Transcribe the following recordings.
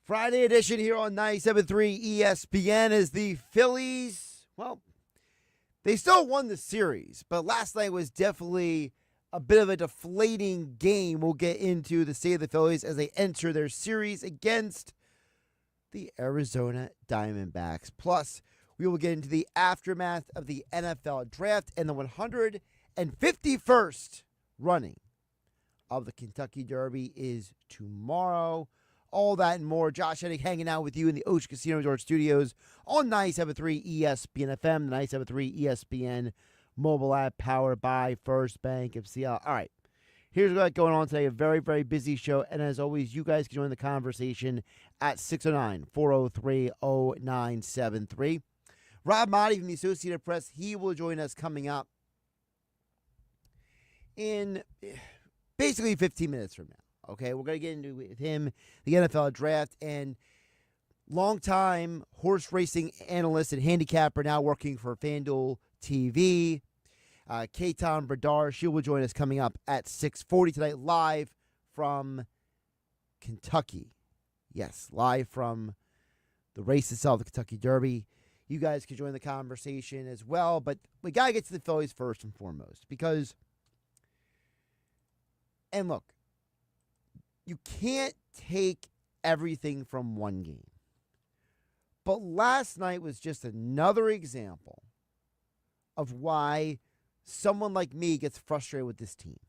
Friday edition here on 97.3 ESPN as the Phillies, well, they still won the series, but last night was definitely a bit of a deflating game. We'll get into the state of the Phillies as they enter their series against the Arizona Diamondbacks. Plus, we will get into the aftermath of the NFL draft and the 151st running of the Kentucky Derby is tomorrow. All that and more. Josh Hennig hanging out with you in the Ocean Casino Resort Studios on 97.3 ESPN FM, the 97.3 ESPN mobile app powered by First Bank of Seattle. All right, here's what's going on today. A very, very busy show. And as always, you guys can join the conversation at 609-403-0973. Rob Maaddi from the Associated Press, he will join us coming up in basically 15 minutes from now. Okay, we're going to get into with him, the NFL draft, and longtime horse racing analyst and handicapper, now working for FanDuel TV, Caton Bredar. She will join us coming up at 6:40 tonight, live from Kentucky. Yes, live from the race itself, the Kentucky Derby. You guys can join the conversation as well, but we got to get to the Phillies first and foremost because, and look, you can't take everything from one game. But last night was just another example of why someone like me gets frustrated with this team.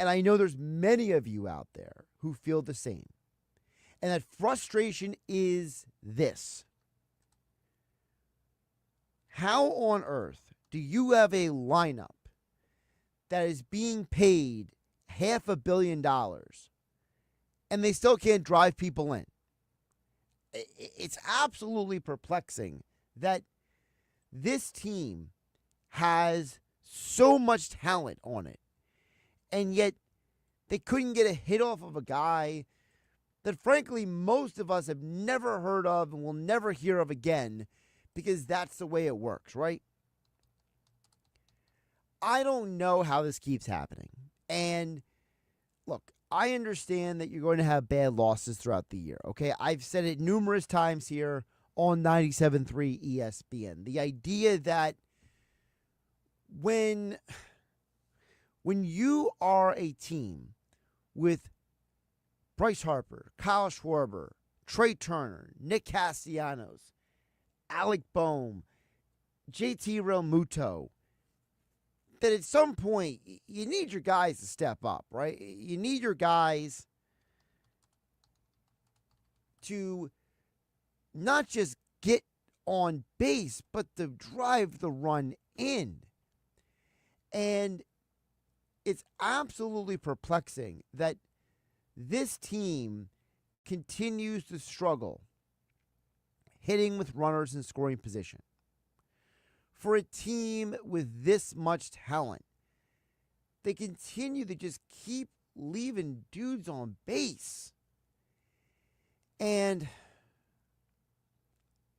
And I know there's many of you out there who feel the same. And that frustration is this. How on earth do you have a lineup that is being paid $500 million and they still can't drive people in? It's absolutely perplexing that this team has so much talent on it, and yet they couldn't get a hit off of a guy that frankly most of us have never heard of and will never hear of again, because that's the way it works, right? I don't know how this keeps happening. And look, I understand that you're going to have bad losses throughout the year, okay? I've said it numerous times here on 97.3 ESPN. The idea that when you are a team with Bryce Harper, Kyle Schwarber, Trey Turner, Nick Castellanos, Alec Boehm, JT Realmuto, that at some point you need your guys to step up, right? You need your guys to not just get on base, but to drive the run in. And it's absolutely perplexing that this team continues to struggle hitting with runners in scoring position. For a team with this much talent, they continue to just keep leaving dudes on base. And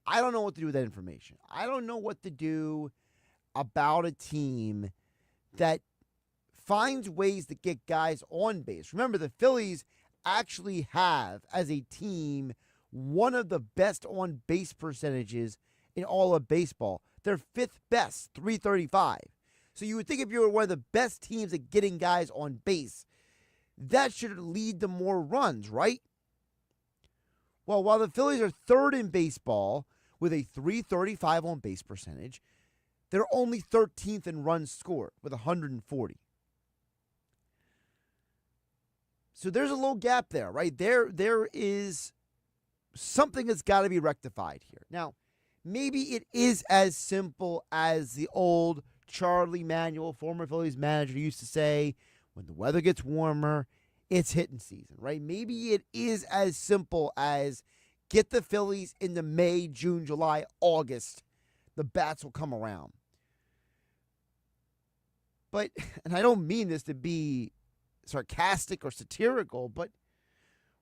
I don't know what to do with that information. I don't know what to do about a team that finds ways to get guys on base. Remember, the Phillies actually have, as a team, one of the best on base percentages in all of baseball. They're fifth best, 335. So you would think if you were one of the best teams at getting guys on base, that should lead to more runs, right? Well, while the Phillies are third in baseball with a 335 on base percentage, they're only 13th in runs scored with 140. So there's a little gap there, right? There is something that's got to be rectified here. Now, maybe it is as simple as the old Charlie Manuel, former Phillies manager, used to say, when the weather gets warmer, it's hitting season, right? Maybe it is as simple as get the Phillies into May, June, July, August. The bats will come around. But, and I don't mean this to be sarcastic or satirical, but,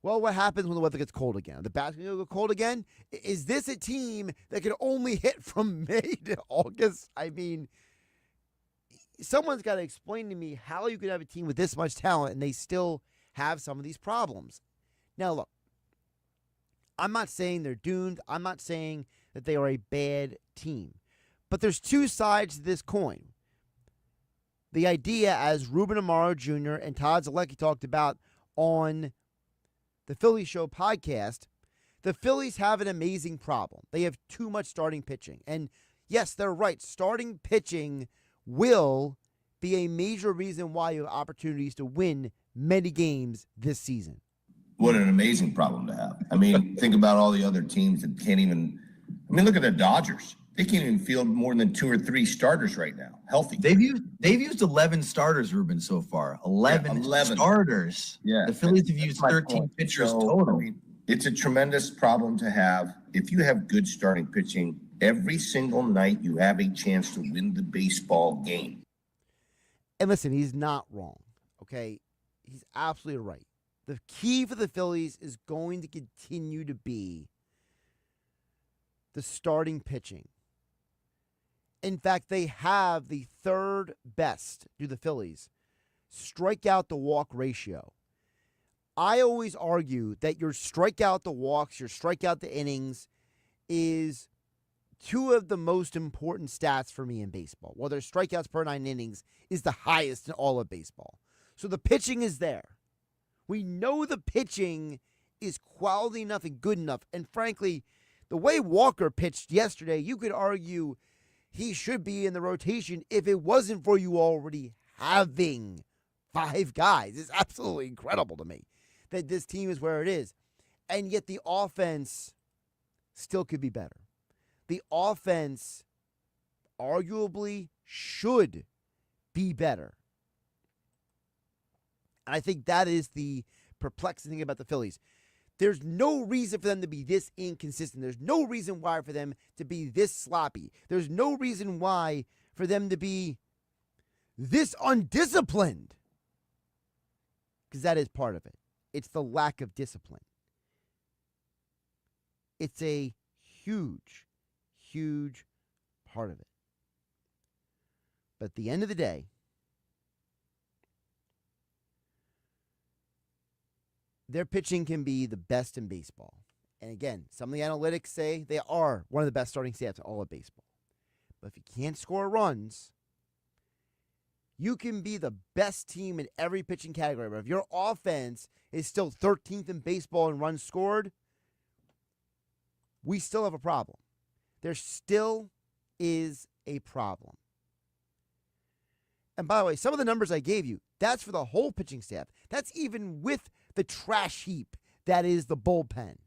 well, what happens when the weather gets cold again? Are the bats going to go cold again? Is this a team that can only hit from May to August? I mean, someone's got to explain to me how you could have a team with this much talent and they still have some of these problems. Now, look, I'm not saying they're doomed. I'm not saying that they are a bad team. But there's two sides to this coin. The idea, as Ruben Amaro Jr. and Todd Zalecki talked about on the Phillies Show podcast, the Phillies have an amazing problem. They have too much starting pitching. And yes, they're right. Starting pitching will be a major reason why you have opportunities to win many games this season. What an amazing problem to have. I mean, think about all the other teams that can't even – I mean, look at the Dodgers. They can't even field more than 2 or 3 starters right now, healthy. They've used 11 starters, Ruben, so far. 11 starters. Yeah. The Phillies have used 13 pitchers total. I mean, it's a tremendous problem to have. If you have good starting pitching, every single night you have a chance to win the baseball game. And listen, he's not wrong, okay? He's absolutely right. The key for the Phillies is going to continue to be the starting pitching. In fact, they have the third best, do the Phillies, strikeout to walk ratio. I always argue that your strikeout to walks, your strikeout to innings is two of the most important stats for me in baseball. Well, their strikeouts per 9 innings is the highest in all of baseball. So the pitching is there. We know the pitching is quality enough and good enough. And frankly, the way Walker pitched yesterday, you could argue he should be in the rotation if it wasn't for you already having 5 guys. It's absolutely incredible to me that this team is where it is. And yet the offense still could be better. The offense arguably should be better. And I think that is the perplexing thing about the Phillies. There's no reason for them to be this inconsistent. There's no reason why for them to be this sloppy. There's no reason why for them to be this undisciplined. Because that is part of it. It's the lack of discipline. It's a huge, huge part of it. But at the end of the day, their pitching can be the best in baseball. And again, some of the analytics say they are one of the best starting staffs in all of baseball. But if you can't score runs, you can be the best team in every pitching category. But if your offense is still 13th in baseball in runs scored, we still have a problem. There still is a problem. And by the way, some of the numbers I gave you, that's for the whole pitching staff. That's even with the trash heap that is the bullpen.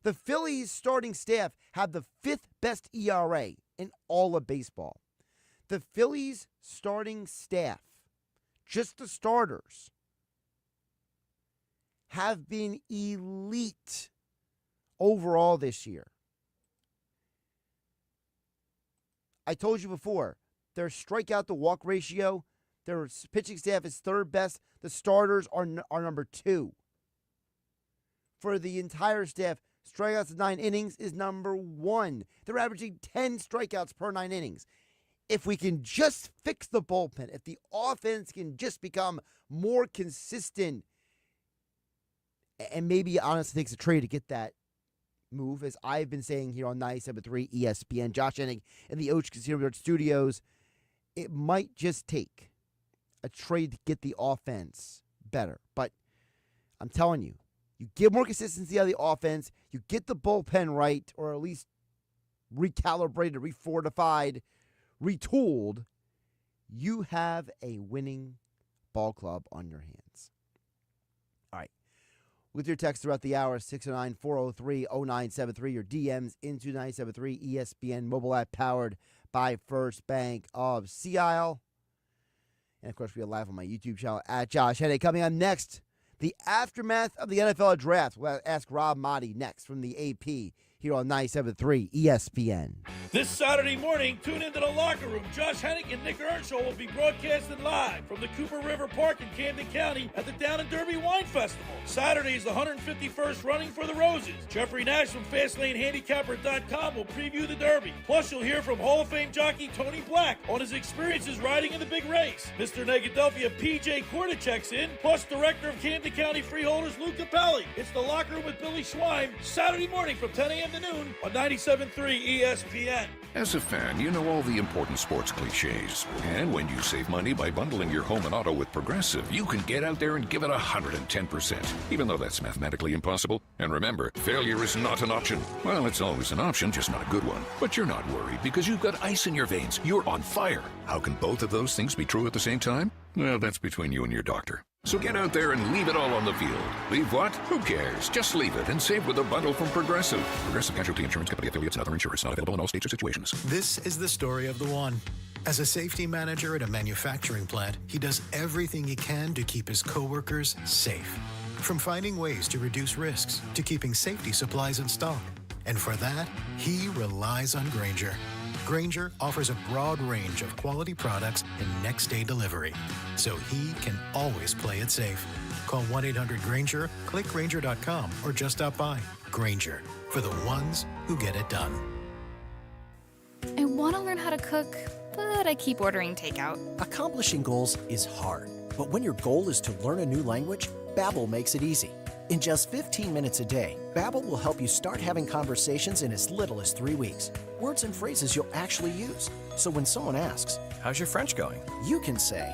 The Phillies starting staff have the 5th best ERA in all of baseball. The Phillies starting staff, just the starters, have been elite overall this year. I told you before, their strikeout to walk ratio, their pitching staff is 3rd best. The starters are number 2. For the entire staff, strikeouts to 9 innings is number 1. They're averaging 10 strikeouts per 9 innings. If we can just fix the bullpen, if the offense can just become more consistent, and maybe honestly takes a trade to get that move, as I've been saying here on 97.3 ESPN, Josh Hennig in the Oach Casino Resort Studios, it might just take a trade to get the offense better. But I'm telling you, you get more consistency out of the offense, you get the bullpen right, or at least recalibrated, refortified, retooled, you have a winning ball club on your hands. All right. With your text throughout the hour, 609-403-0973, your DMs into 973 ESPN mobile app powered by First Bank of Sea Isle. And, of course, we are live on my YouTube channel at Josh Hennig. Coming on next, the aftermath of the NFL draft. We'll ask Rob Maaddi next from the AP here on 97.3 ESPN. This Saturday morning, tune into The Locker Room. Josh Hennig and Nick Earnshaw will be broadcasting live from the Cooper River Park in Camden County at the Down and Derby Wine Festival. Saturday is the 151st Running for the Roses. Jeffrey Nash from FastlaneHandicapper.com will preview the Derby. Plus, you'll hear from Hall of Fame jockey Tony Black on his experiences riding in the big race. Mr. Negadelphia PJ Korda checks in, plus Director of Camden County Freeholders Lou Capelli. It's The Locker Room with Billy Schwein, Saturday morning from 10 a.m. to noon on 97.3 ESPN. As a fan, you know all the important sports cliches. And when you save money by bundling your home and auto with Progressive, you can get out there and give it 110%, even though that's mathematically impossible. And remember, failure is not an option. Well, it's always an option, just not a good one. But you're not worried because you've got ice in your veins. You're on fire. How can both of those things be true at the same time? Well, that's between you and your doctor. So get out there and leave it all on the field. Leave what? Who cares? Just leave it and save with a bundle from Progressive. Progressive Casualty Insurance Company affiliates and other insurers. Not available in all states or situations. This is the story of the one. As a safety manager at a manufacturing plant, he does everything he can to keep his coworkers safe. From finding ways to reduce risks to keeping safety supplies in stock. And for that, he relies on Grainger. Grainger offers a broad range of quality products and next-day delivery, so he can always play it safe. Call 1-800-GRAINGER, click Grainger.com, or just stop by. Grainger, for the ones who get it done. I want to learn how to cook, but I keep ordering takeout. Accomplishing goals is hard, but when your goal is to learn a new language, Babbel makes it easy. In just 15 minutes a day, Babbel will help you start having conversations in as little as 3 weeks. Words and phrases you'll actually use. So when someone asks, "How's your French going?" you can say,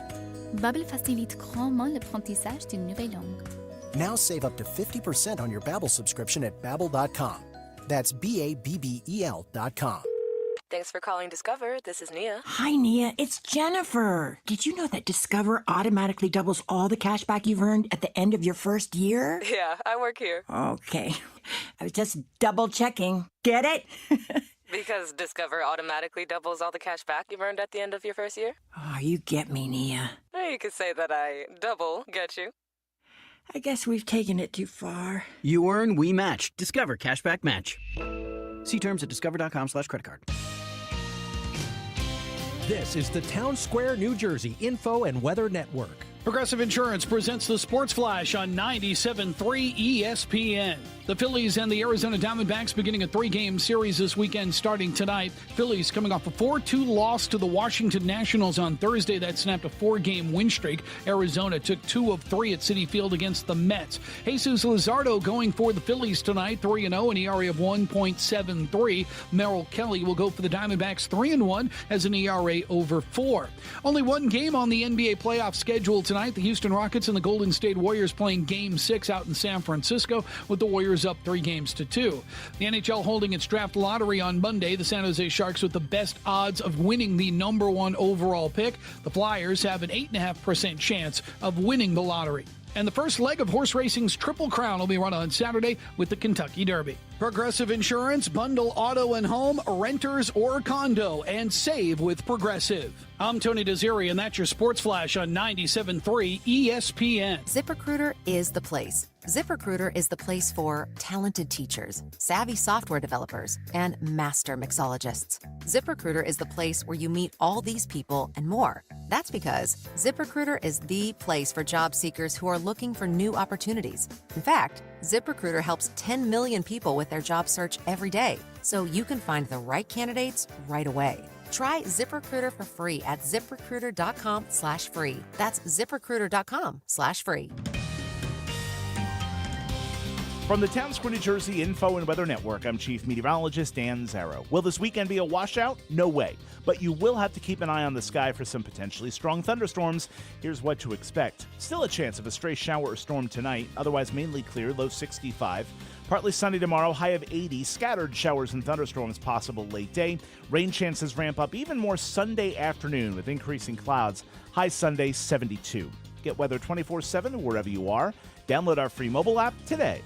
Babbel facilite grandement l'apprentissage d'une nouvelle langue. Now save up to 50% on your Babbel subscription at Babbel.com. That's BABBEL.com. Thanks for calling Discover. This is Nia. Hi, Nia. It's Jennifer. Did you know that Discover automatically doubles all the cash back you've earned at the end of your first year? Yeah, I work here. Okay. I was just double checking. Get it? Because Discover automatically doubles all the cash back you've earned at the end of your first year? Oh, you get me, Nia. You could say that I double get you. I guess we've taken it too far. You earn, we match. Discover Cashback Match. See terms at discover.com/creditcard. This is the Town Square, New Jersey Info and Weather Network. Progressive Insurance presents the Sports Flash on 97.3 ESPN. The Phillies and the Arizona Diamondbacks beginning a 3-game series this weekend starting tonight. Phillies coming off a 4-2 loss to the Washington Nationals on Thursday. That snapped a 4-game win streak. Arizona took 2 of 3 at Citi Field against the Mets. Jesus Luzardo going for the Phillies tonight, 3-0, an ERA of 1.73. Merrill Kelly will go for the Diamondbacks, 3-1, as an ERA over 4. Only one game on the NBA playoff schedule tonight. The Houston Rockets and the Golden State Warriors playing Game 6 out in San Francisco, with the Warriors up 3-2. The NHL holding its draft lottery on Monday. The San Jose Sharks with the best odds of winning the number 1 overall pick. The Flyers have an 8.5% chance of winning the lottery. And the first leg of horse racing's Triple Crown will be run on Saturday with the Kentucky Derby. Progressive Insurance, bundle auto and home, renters or condo, and save with Progressive. I'm Tony Desiri, and that's your Sports Flash on 97.3 ESPN. ZipRecruiter is the place. ZipRecruiter is the place for talented teachers, savvy software developers, and master mixologists. ZipRecruiter is the place where you meet all these people and more. That's because ZipRecruiter is the place for job seekers who are looking for new opportunities. In fact, ZipRecruiter helps 10 million people with their job search every day, so you can find the right candidates right away. Try ZipRecruiter for free at ZipRecruiter.com/free. That's ZipRecruiter.com/free. From the Town Square, New Jersey Info and Weather Network, I'm Chief Meteorologist Dan Zarrow. Will this weekend be a washout? No way. But you will have to keep an eye on the sky for some potentially strong thunderstorms. Here's what to expect. Still a chance of a stray shower or storm tonight, otherwise mainly clear, low 65. Partly sunny tomorrow, high of 80. Scattered showers and thunderstorms possible late day. Rain chances ramp up even more Sunday afternoon with increasing clouds. High Sunday, 72. Get weather 24/7 wherever you are. Download our free mobile app today.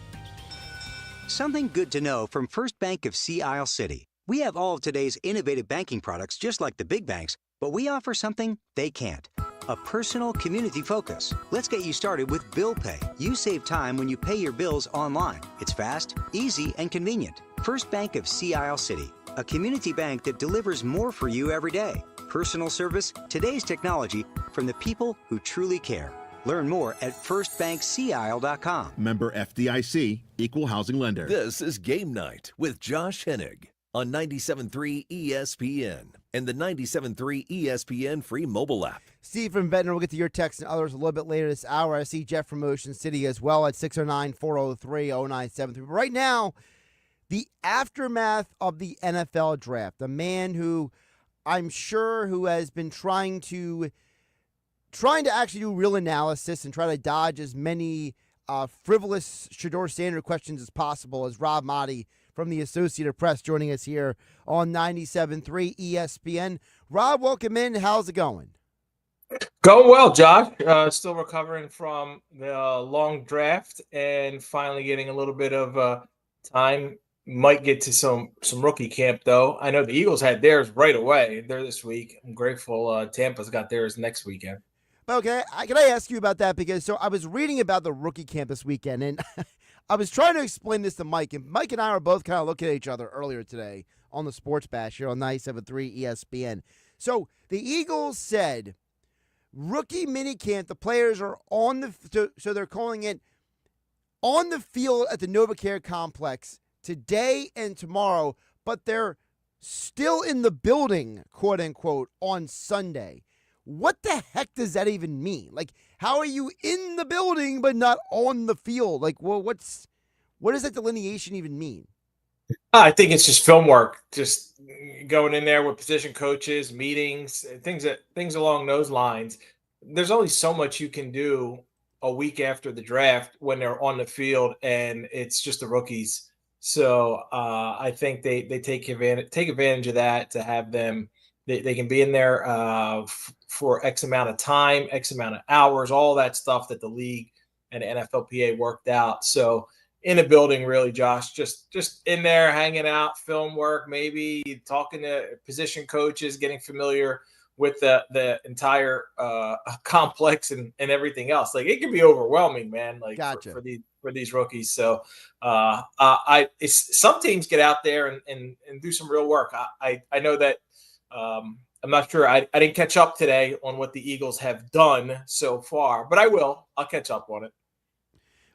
Something good to know from First Bank of Sea Isle City. We have all of today's innovative banking products just like the big banks, but we offer something they can't. A personal community focus. Let's get you started with Bill Pay. You save time when you pay your bills online. It's fast, easy, and convenient. First Bank of Sea Isle City, a community bank that delivers more for you every day. Personal service, today's technology, from the people who truly care. Learn more at firstbankseaisle.com. Member FDIC, Equal Housing Lender. This is Game Night with Josh Hennig on 97.3 ESPN and the 97.3 ESPN free mobile app. Steve from Ventnor, we'll get to your text and others a little bit later this hour. I see Jeff from Ocean City as well at 609-403-0973. But right now, the aftermath of the NFL draft, a man who I'm sure who has been trying to actually do real analysis and try to dodge as many frivolous Shador Sanders questions as possible, as Rob Maaddi from the Associated Press joining us here on 97.3 ESPN. Rob, welcome in. How's it going? Going well, Josh. Still recovering from the long draft and finally getting a little bit of time. Might get to some rookie camp, though. I know the Eagles had theirs right away. They're this week. I'm grateful Tampa's got theirs next weekend. Okay, can I ask you about that? Because so I was reading about the rookie camp this weekend, and I was trying to explain this to Mike, and Mike and I were both kind of looking at each other earlier today on the Sports Bash here on 97.3 ESPN. So the Eagles said rookie minicamp, the players are on the so they're calling it on the field at the NovaCare Complex today and tomorrow, but they're still in the building, quote unquote, on Sunday. What the heck does that even mean? Like, how are you in the building but not on the field? Like, well, what does that delineation even mean? I think it's just film work, just going in there with position coaches, meetings, things along those lines. There's only so much you can do a week after the draft when they're on the field and it's just the rookies. So I think they take advantage of that to have them. They can be in there for X amount of time, X amount of hours, all that stuff that the league and the NFLPA worked out. So in a building, really, Josh, just in there hanging out, film work, maybe talking to position coaches, getting familiar with the entire complex and everything else. Like, it can be overwhelming, man. Like, gotcha. for these rookies. So some teams get out there and do some real work. I know that. I'm not sure. I didn't catch up today on what the Eagles have done so far, but I will. I'll catch up on it.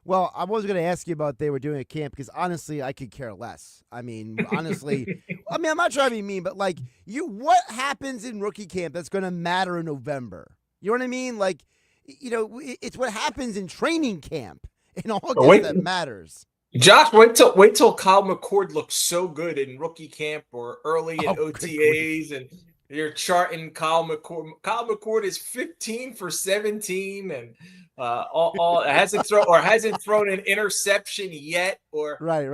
Well, I was going to ask you about they were doing a camp because honestly, I could care less. I mean, honestly, I'm not trying to be mean, but like, what happens in rookie camp that's going to matter in November? You know what I mean? Like, it's what happens in training camp in August that matters. Josh, wait till Kyle McCord looks so good in rookie camp or early in OTAs, and you're charting Kyle McCord. Kyle McCord is 15 for 17, and hasn't thrown an interception yet. Or right.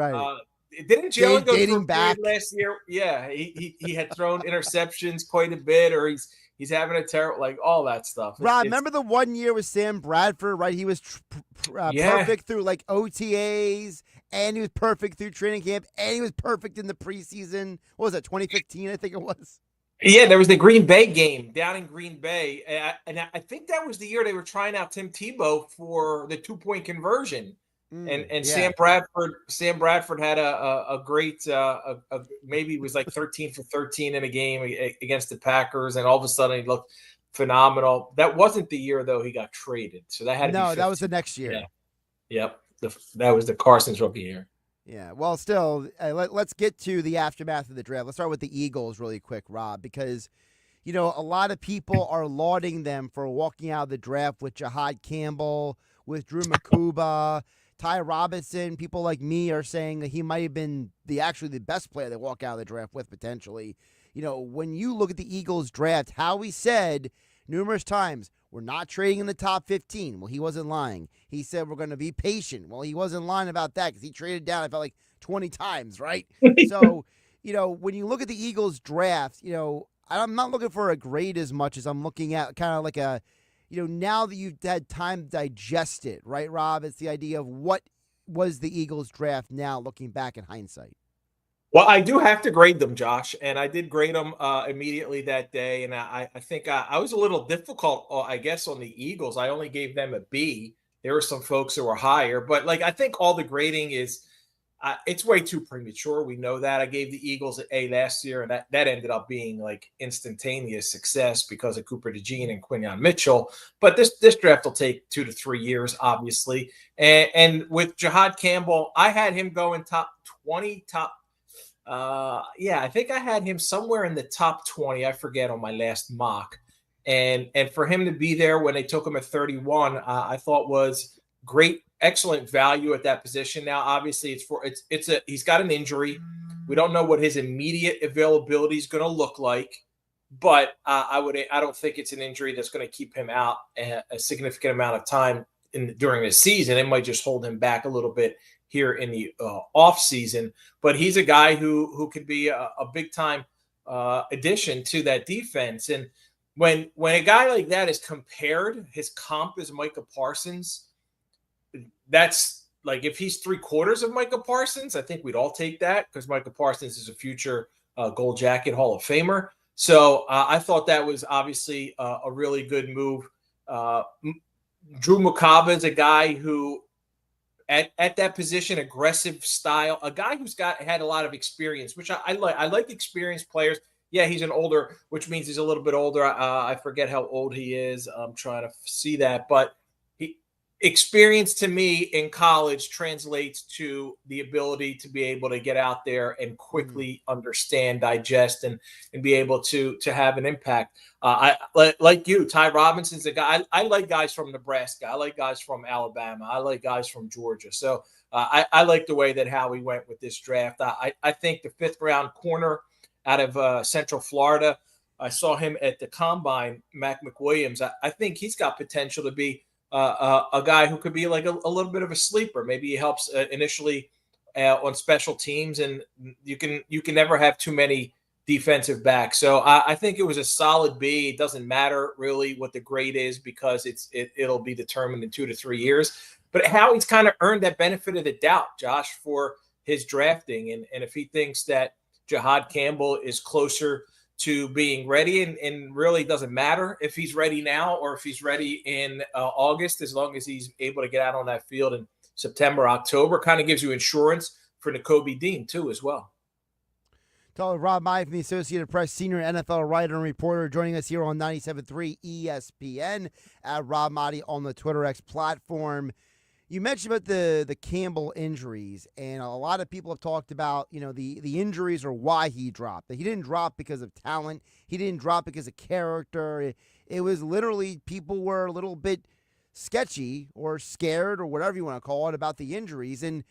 Didn't Jalen go dating back last year? Yeah, he had thrown interceptions quite a bit, or he's having a terrible, like, all that stuff. Rob, remember the 1 year with Sam Bradford, right? He was perfect through like OTAs, and he was perfect through training camp, and he was perfect in the preseason. What was that, 2015, I think it was? Yeah, there was the Green Bay game down in Green Bay. And I think that was the year they were trying out Tim Tebow for the 2-point conversion. And Sam Bradford had a great maybe it was like 13 for 13 in a game against the Packers, and all of a sudden he looked phenomenal. That wasn't the year though he got traded, so that had to be that was the next year. Yeah. Yep, that was the Carson's rookie year. Yeah, well, still, let's get to the aftermath of the draft. Let's start with the Eagles really quick, Rob, because a lot of people are lauding them for walking out of the draft with Jahad Campbell, with Drew Makuba. Ty Robinson, people like me are saying that he might have been the best player they walk out of the draft with potentially. When you look at the Eagles draft, Howie said numerous times, we're not trading in the top 15. Well, he wasn't lying. He said we're going to be patient. Well, he wasn't lying about that because he traded down, I felt like, 20 times, right? So, when you look at the Eagles draft, I'm not looking for a grade as much as I'm looking at kind of like a, now that you've had time to digest it, right, Rob? It's the idea of what was the Eagles draft now looking back in hindsight. Well, I do have to grade them, Josh, and I did grade them immediately that day. And I think I was a little difficult, I guess, on the Eagles. I only gave them a B. There were some folks who were higher, but I think all the grading is It's way too premature. We know that. I gave the Eagles an A last year, and that ended up being like instantaneous success because of Cooper DeJean and Quinyon Mitchell. But this draft will take 2 to 3 years, obviously. And with Jihad Campbell, I had him going top 20, I think I had him somewhere in the top 20. I forget on my last mock. And for him to be there when they took him at 31, I thought was great, excellent value at that position. Now, obviously, he's got an injury. We don't know what his immediate availability is going to look like, but I don't think it's an injury that's going to keep him out a significant amount of time during the season. It might just hold him back a little bit here in the off season. But he's a guy who could be a big time addition to that defense. And when a guy like that is compared, his comp is Micah Parsons. That's like, if he's 3/4 of Micah Parsons, I think we'd all take that, because Micah Parsons is a future Gold Jacket Hall of Famer. So I thought that was obviously a really good move. Drew Mukaba is a guy who, at that position, aggressive style, a guy who's had a lot of experience, which I like. I like experienced players. Yeah, he's an older, which means he's a little bit older. I forget how old he is. I'm trying to see that, but experience to me in college translates to the ability to be able to get out there and quickly understand, digest, and be able to have an impact. I like you, Ty Robinson's a guy. I like guys from Nebraska. I like guys from Alabama. I like guys from Georgia. So I like the way that Howie went with this draft. I think the 5th round corner out of Central Florida, I saw him at the Combine, Mac McWilliams. I think he's got potential to be a guy who could be like a little bit of a sleeper. Maybe he helps initially on special teams, and you can never have too many defensive backs. So I think it was a solid B. It doesn't matter really what the grade is, because it'll be determined in 2 to 3 years. But Howie's kind of earned that benefit of the doubt, Josh, for his drafting. And if he thinks that Jihad Campbell is closer to being ready, and really doesn't matter if he's ready now or if he's ready in August, as long as he's able to get out on that field in September, October, kind of gives you insurance for Nakobe Dean too as well. Talking with Rob Maaddi from the Associated Press, senior NFL writer and reporter, joining us here on 97.3 ESPN, at Rob Maaddi on the Twitter X platform. You mentioned about the Campbell injuries, and a lot of people have talked about, the injuries or why he dropped. He didn't drop because of talent. He didn't drop because of character. It was literally people were a little bit sketchy or scared or whatever you want to call it about the injuries. And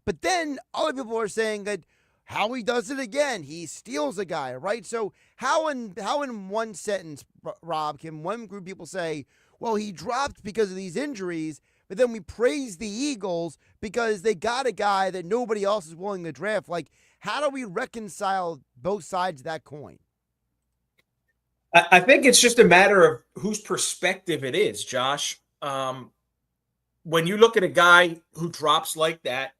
but then other people are saying that Howie does it again. He steals a guy, right? So how in one sentence, Rob, can one group of people say, well, he dropped because of these injuries, but then we praise the Eagles because they got a guy that nobody else is willing to draft? Like, how do we reconcile both sides of that coin? I think it's just a matter of whose perspective it is, Josh. When you look at a guy who drops like that,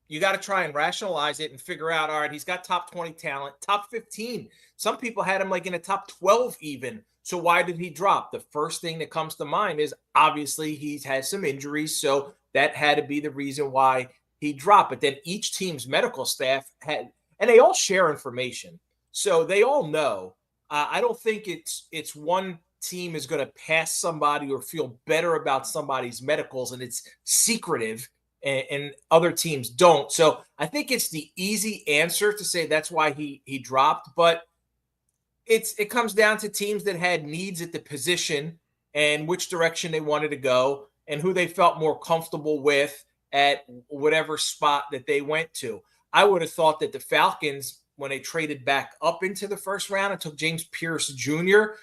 you got to try and rationalize it and figure out, all right, he's got top 20 talent, top 15. Some people had him like in a top 12 even. So why did he drop? The first thing that comes to mind is obviously he's had some injuries, so that had to be the reason why he dropped. But then each team's medical staff and they all share information, so they all know. I don't think it's one team is going to pass somebody or feel better about somebody's medicals and it's secretive, and other teams don't. So I think it's the easy answer to say that's why he dropped, but it comes down to teams that had needs at the position and which direction they wanted to go and who they felt more comfortable with at whatever spot that they went to. I would have thought that the Falcons, when they traded back up into the first round and took James Pierce Jr.,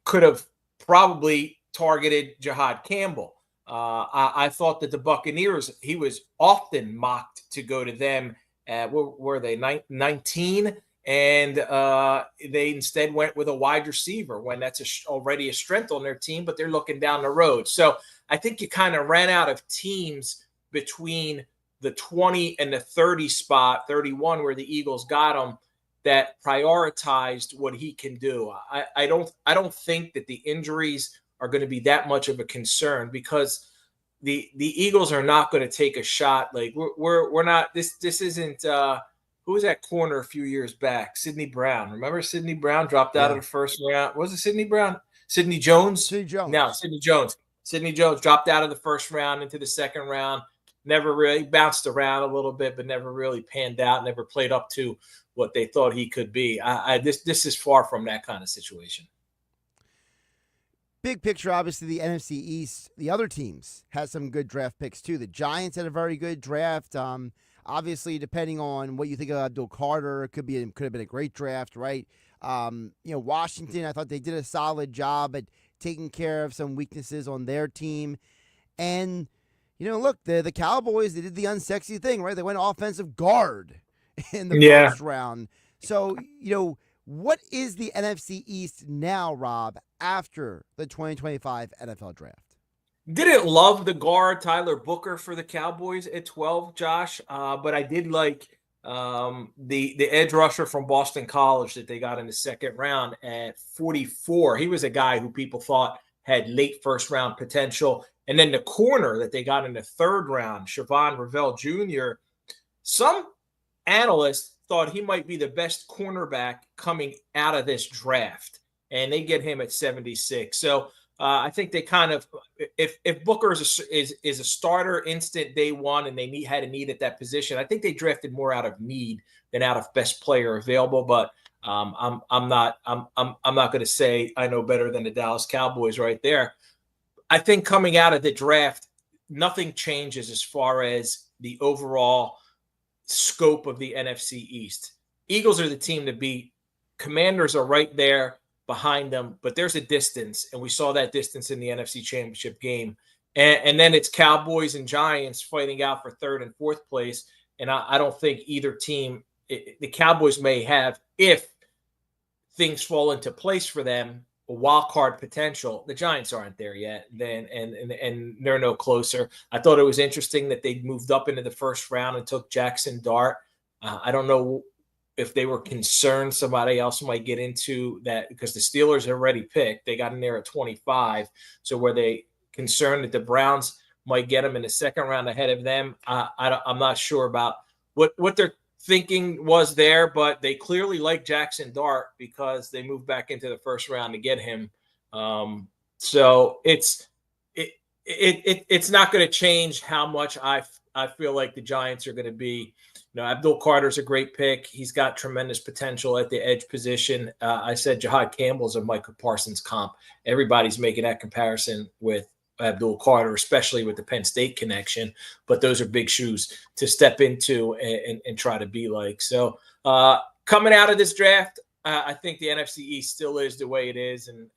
could have probably targeted Jihad Campbell. I thought that the Buccaneers, he was often mocked to go to them at, what were they, 19? And they instead went with a wide receiver when that's already a strength on their team, but they're looking down the road. So I think you kind of ran out of teams between the 20 and the 30 spot, 31, where the Eagles got him, that prioritized what he can do. I don't think that the injuries are going to be that much of a concern, because the Eagles are not going to take a shot. Like we're not. This isn't. Who was that corner a few years back? Sidney Brown. Remember Sidney Brown dropped out of the first round. Was it Sidney Brown? Sidney Jones. Sidney Jones. No, Sidney Jones. Sidney Jones dropped out of the first round into the second round. Never really bounced around a little bit, but never really panned out. Never played up to what they thought he could be. This is far from that kind of situation. Big picture, obviously, the NFC East, the other teams had some good draft picks, too. The Giants had a very good draft. Obviously, depending on what you think of Abdul Carter, it could have been a great draft, right? Washington, I thought they did a solid job at taking care of some weaknesses on their team. And, look, the Cowboys, they did the unsexy thing, right? They went offensive guard in the first round. So, what is the NFC East now, Rob, after the 2025 NFL Draft? Didn't love the guard Tyler Booker for the Cowboys at 12, Josh, but I did like the edge rusher from Boston College that they got in the second round at 44. He was a guy who people thought had late first round potential. And then the corner that they got in the third round, Siobhan Revell Jr., some analysts thought he might be the best cornerback coming out of this draft, and they get him at 76. So I think they kind of, if Booker is a starter instant day one, and they had a need at that position, I think they drafted more out of need than out of best player available. But I'm not going to say I know better than the Dallas Cowboys right there. I think coming out of the draft, nothing changes as far as the overall scope of the NFC East. Eagles are the team to beat. Commanders are right there behind them, but there's a distance, and we saw that distance in the NFC Championship game. And then it's Cowboys and Giants fighting out for third and fourth place, and I don't think either team – the Cowboys may have, if things fall into place for them, a wild card potential. The Giants aren't there yet, and they're no closer. I thought it was interesting that they moved up into the first round and took Jackson Dart. I don't know if they were concerned somebody else might get into that, because the Steelers already picked. They got in there at 25. So were they concerned that the Browns might get them in the second round ahead of them? I'm not sure about what their thinking was there, but they clearly like Jackson Dart because they moved back into the first round to get him. So it's not going to change how much I feel like the Giants are going to be. Abdul Carter's a great pick. He's got tremendous potential at the edge position. I said Jahad Campbell's a Micah Parsons comp. Everybody's making that comparison with Abdul Carter, especially with the Penn State connection. But those are big shoes to step into and try to be like. So coming out of this draft, I think the NFC East still is the way it is, and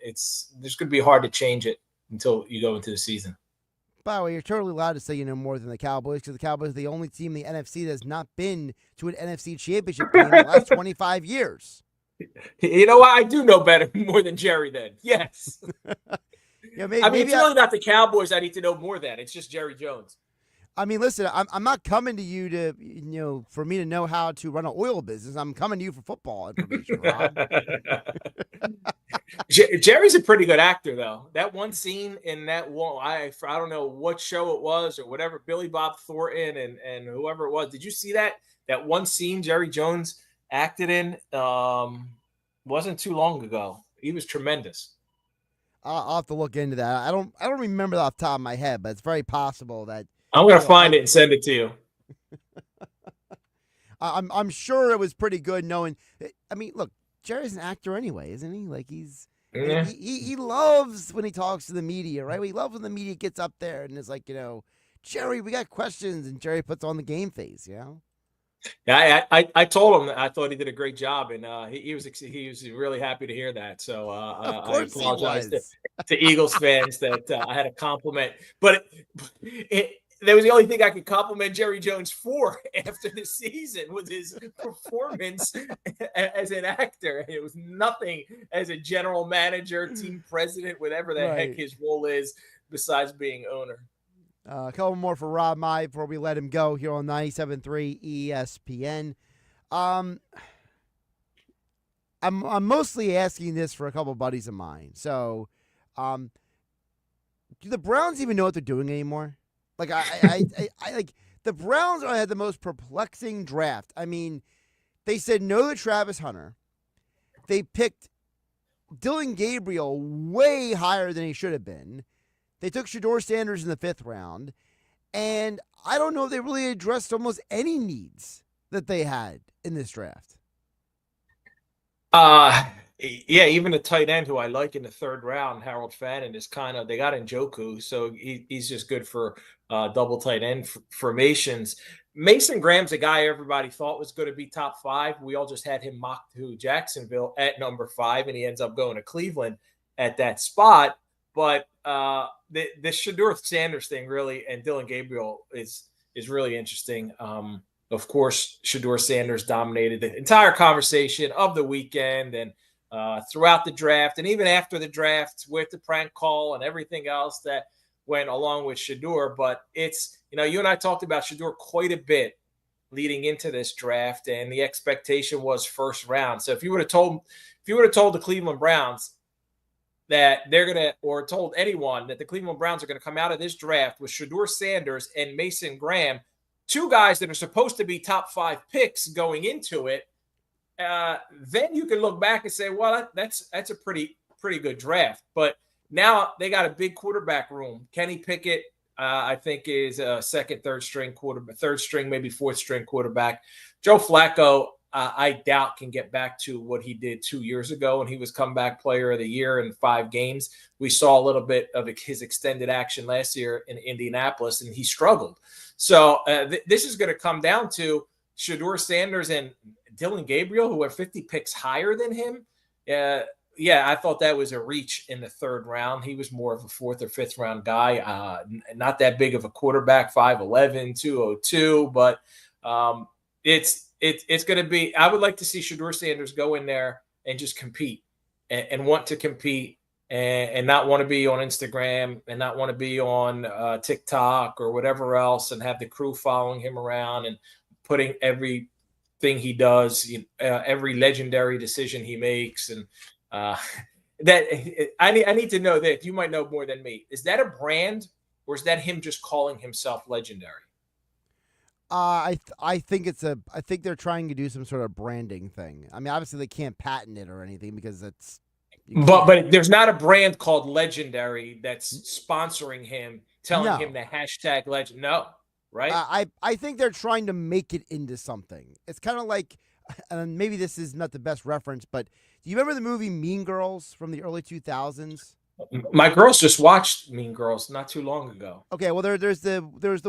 it's going to be hard to change it until you go into the season. By the way, you're totally allowed to say you know more than the Cowboys, because the Cowboys are the only team in the NFC that has not been to an NFC championship game in the last 25 years. You know what? I do know better more than Jerry then. Yes. Maybe it's really not the Cowboys I need to know more than. It's just Jerry Jones. I mean, listen, I'm not coming to you to, for me to know how to run an oil business. I'm coming to you for football information, Rob. Jerry's a pretty good actor, though. That one scene in that one, I don't know what show it was or whatever, Billy Bob Thornton and whoever it was. Did you see that one scene Jerry Jones acted in? Wasn't too long ago. He was tremendous. I'll have to look into that. I don't remember that off the top of my head, but it's very possible that I'm going to find it and send it to you. I'm sure it was pretty good knowing. I mean, look, Jerry's an actor anyway, isn't he? Like he loves when he talks to the media, right? He loves when the media gets up there and is like, Jerry, we got questions, and Jerry puts on the game face, Yeah, I told him that I thought he did a great job, and he was really happy to hear that. So I apologize to Eagles fans that I had a compliment, but that was the only thing I could compliment Jerry Jones for after the season was his performance as an actor. It was nothing as a general manager, team president, whatever the heck his role is, besides being owner. A couple more for Rob Maaddi before we let him go here on 97.3 ESPN. I'm mostly asking this for a couple buddies of mine. So do the Browns even know what they're doing anymore? Like I like the Browns had the most perplexing draft. I mean, they said no to Travis Hunter. They picked Dylan Gabriel way higher than he should have been. They took Shedeur Sanders in the 5th round. And I don't know if they really addressed almost any needs that they had in this draft. Yeah, even a tight end who I like in the 3rd round, Harold Fannin, is they got Njoku, so he's just good for double tight end formations. Mason Graham's a guy everybody thought was going to be top 5. We all just had him mocked to Jacksonville at number 5, and he ends up going to Cleveland at that spot. But the Shedeur Sanders thing really, and Dylan Gabriel is really interesting. Of course, Shedeur Sanders dominated the entire conversation of the weekend and throughout the draft, and even after the draft with the prank call and everything else that went along with Shedeur. But it's, you and I talked about Shedeur quite a bit leading into this draft, and the expectation was 1st round. So if you would have told the Cleveland Browns that they're going to, or told anyone that the Cleveland Browns are going to come out of this draft with Shedeur Sanders and Mason Graham, 2 guys that are supposed to be top 5 picks going into it, then you can look back and say, well, that's a pretty good draft. But now they got a big quarterback room. Kenny Pickett, I think, is a 2nd, 3rd string quarterback, 3rd string, maybe 4th string quarterback. Joe Flacco, I doubt can get back to what he did 2 years ago when he was comeback player of the year in 5 games. We saw a little bit of his extended action last year in Indianapolis, and he struggled. So this is going to come down to Shedeur Sanders and Dylan Gabriel, who are 50 picks higher than him. Yeah, I thought that was a reach in the 3rd round. He was more of a 4th or 5th round guy. Not that big of a quarterback, 5'11", 202, but it's going to be – I would like to see Shedeur Sanders go in there and just compete and want to compete and not want to be on Instagram and not want to be on TikTok or whatever else and have the crew following him around and putting everything he does, every legendary decision he makes. And that I need to know that. You might know more than me. Is that a brand or is that him just calling himself legendary? I think I think they're trying to do some sort of branding thing. I mean, obviously they can't patent it or anything because it's. But there's not a brand called Legendary that's sponsoring him, telling him the hashtag legend. No, right? I think they're trying to make it into something. It's kind of like, and maybe this is not the best reference, but do you remember the movie Mean Girls from the early 2000s? My girls just watched Mean Girls not too long ago. Okay, well there's the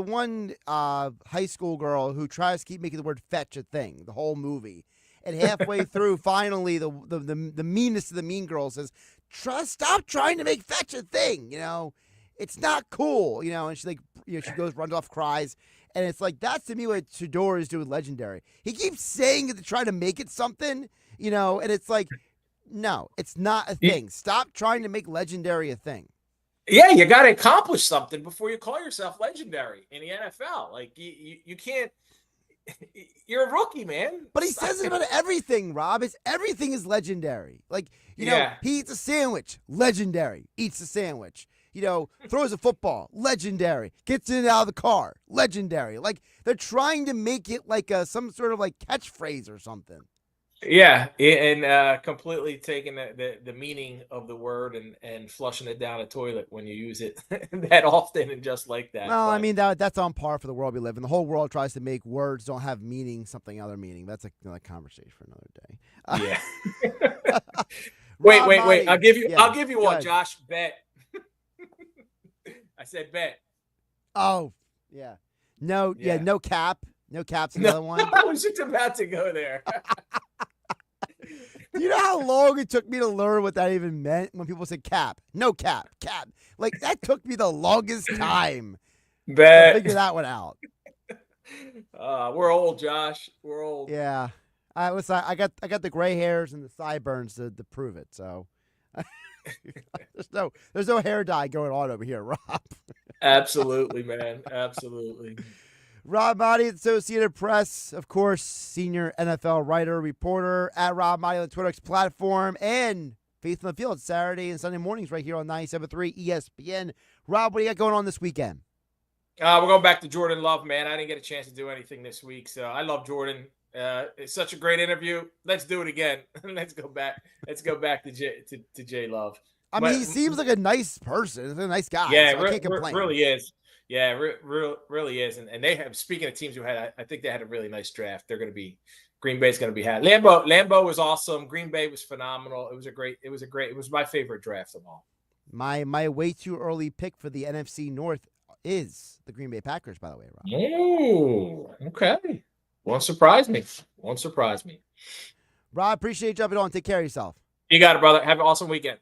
one high school girl who tries to keep making the word fetch a thing the whole movie. And halfway through, finally, the meanest of the mean girls says, "Stop trying to make fetch a thing. It's not cool." And she she goes, runs off, cries, and it's like that's to me what Shedeur is doing legendary. He keeps saying it to try to make it something, and it's like, no, it's not a thing. Stop trying to make legendary a thing. Yeah, you got to accomplish something before you call yourself legendary in the NFL. Like you can't. You're a rookie, man. But he says it about everything, Rob. Everything is legendary. Like, he eats a sandwich, legendary. Eats a sandwich. Throws a football, legendary. Gets in and out of the car, legendary. Like, they're trying to make it like some sort of like catchphrase or something. Yeah, and completely taking the meaning of the word and flushing it down a toilet when you use it that often and just like that. Well, I mean, that's on par for the world we live in. The whole world tries to make words don't have meaning, something other meaning. That's another conversation for another day. Yeah. wait. I'll give you one, Josh. Bet. I said bet. Oh, yeah. No cap. No cap's another one. I was just about to go there. Do you know how long it took me to learn what that even meant when people said cap? No cap. Like, that took me the longest time to figure that one out. We're old, Josh. We're old. Yeah. I got the gray hairs and the sideburns to prove it, so there's no hair dye going on over here, Rob. Absolutely, man. Absolutely. Rob Maaddi, Associated Press, of course, senior NFL writer, reporter at Rob Maaddi on the Twitter X platform, and Faith in the Field Saturday and Sunday mornings right here on 97.3 ESPN. Rob, what do you got going on this weekend? We're going back to Jordan Love, man. I didn't get a chance to do anything this week, so I love Jordan. It's such a great interview. Let's do it again. Let's go back to J Love. I mean, he seems like a nice person. He's a nice guy. Yeah, so I can't complain. Really is. Yeah, really is. And they have, speaking of teams who had, I think they had a really nice draft. Green Bay's going to be had. Lambeau was awesome. Green Bay was phenomenal. It was my favorite draft of all. My way too early pick for the NFC North is the Green Bay Packers, by the way, Rob. Oh, okay. Won't surprise me. Rob, appreciate you jumping on. Take care of yourself. You got it, brother. Have an awesome weekend.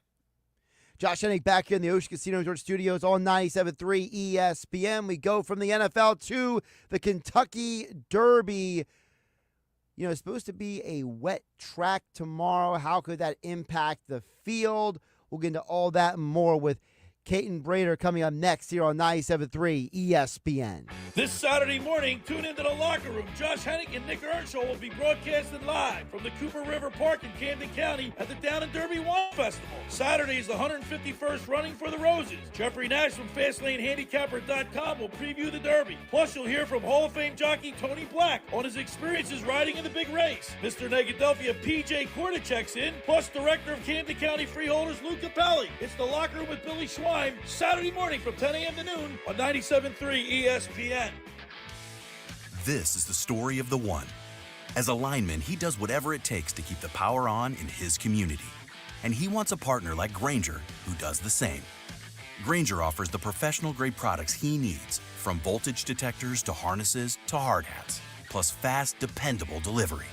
Josh Hennig back here in the Ocean Casino Resort Studios on 97.3 ESPN. We go from the NFL to the Kentucky Derby. You know, it's supposed to be a wet track tomorrow. How could that impact the field? We'll get into all that and more with Caton Bredar coming up next here on 97.3 ESPN. This Saturday morning, tune into the locker room. Josh Hennig and Nick Earnshaw will be broadcasting live from the Cooper River Park in Camden County at the Down and Derby Wine Festival. Saturday is the 151st Running for the Roses. Jeffrey Nash from FastlaneHandicapper.com will preview the Derby. Plus, you'll hear from Hall of Fame jockey Tony Black on his experiences riding in the big race. Mr. Negadelphia PJ Korda checks in, plus Director of Camden County Freeholders Lou Capelli. It's the locker room with Billy Schwein, Saturday morning from 10 a.m. to noon on 97.3 ESPN. This is the story of the one. As a lineman, he does whatever it takes to keep the power on in his community. And he wants a partner like Grainger who does the same. Grainger offers the professional-grade products he needs, from voltage detectors to harnesses to hard hats, plus fast, dependable delivery,